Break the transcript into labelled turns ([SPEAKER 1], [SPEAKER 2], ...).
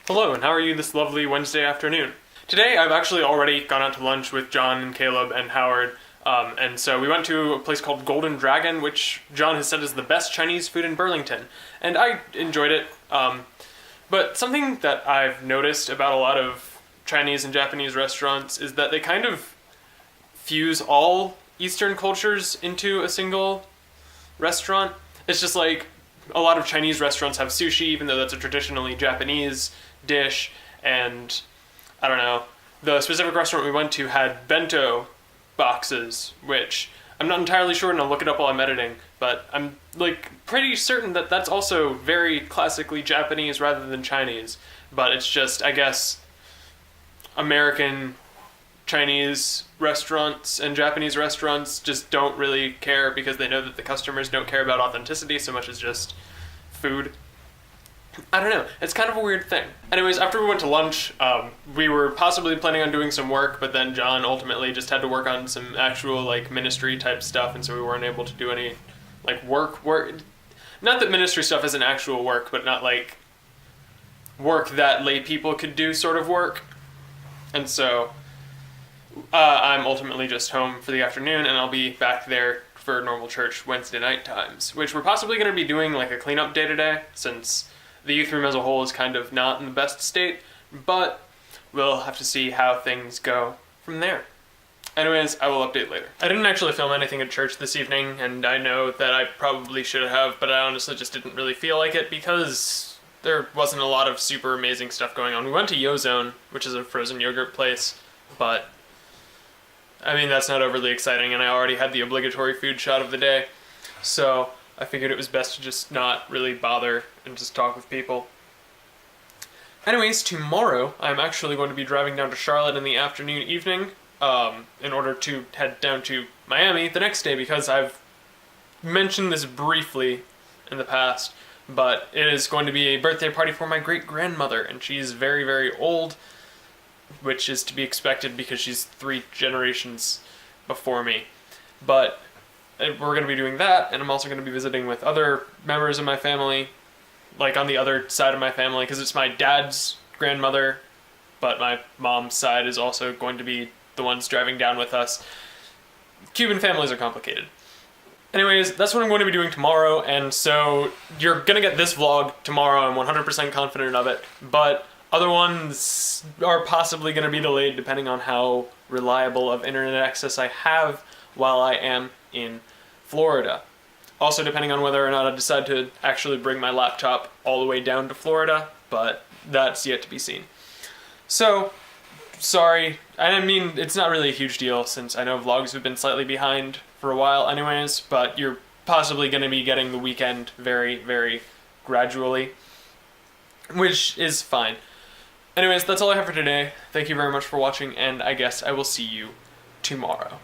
[SPEAKER 1] Hello, and how are you this lovely Wednesday afternoon? Today I've actually already gone out to lunch with John and Caleb and Howard, and so we went to a place called Golden Dragon, which John has said is the best Chinese food in Burlington, and I enjoyed it. But something that I've noticed about a lot of Chinese and Japanese restaurants is that they kind of fuse all Eastern cultures into a single restaurant. It's just like a lot of Chinese restaurants have sushi, even though that's a traditionally Japanese dish, and I don't know. The specific restaurant we went to had bento boxes, which I'm not entirely sure, and I'll look it up while I'm editing, but I'm pretty certain that that's also very classically Japanese rather than Chinese. But it's just, I guess, American Chinese restaurants and Japanese restaurants just don't really care because they know that the customers don't care about authenticity so much as just food. I don't know. It's kind of a weird thing. Anyways, after we went to lunch, we were possibly planning on doing some work, but then John ultimately just had to work on some actual ministry type stuff, and so we weren't able to do any work. Not that ministry stuff isn't actual work, but not work that lay people could do sort of work. And so I'm ultimately just home for the afternoon, and I'll be back there for normal church Wednesday night times, which we're possibly going to be doing a cleanup day today, since the youth room as a whole is kind of not in the best state, but we'll have to see how things go from there. Anyways, I will update later. I didn't actually film anything at church this evening, and I know that I probably should have, but I honestly just didn't really feel like it because there wasn't a lot of super amazing stuff going on. We went to Yozone, which is a frozen yogurt place, but I mean, that's not overly exciting, and I already had the obligatory food shot of the day, so I figured it was best to just not really bother and just talk with people. Anyways, tomorrow I'm actually going to be driving down to Charlotte in the afternoon, evening, in order to head down to Miami the next day, because I've mentioned this briefly in the past, but it is going to be a birthday party for my great-grandmother, and she's very, very old, which is to be expected because she's 3 generations before me. But we're going to be doing that, and I'm also going to be visiting with other members of my family, on the other side of my family, because it's my dad's grandmother, but my mom's side is also going to be the ones driving down with us. Cuban families are complicated. Anyways, that's what I'm going to be doing tomorrow, and so you're going to get this vlog tomorrow. I'm 100% confident of it, but other ones are possibly going to be delayed depending on how reliable of internet access I have while I am in Florida. Also depending on whether or not I decide to actually bring my laptop all the way down to Florida, but that's yet to be seen. So, sorry. I mean, it's not really a huge deal since I know vlogs have been slightly behind for a while anyways, but you're possibly going to be getting the weekend very, very gradually, which is fine. Anyways, that's all I have for today. Thank you very much for watching, and I guess I will see you tomorrow.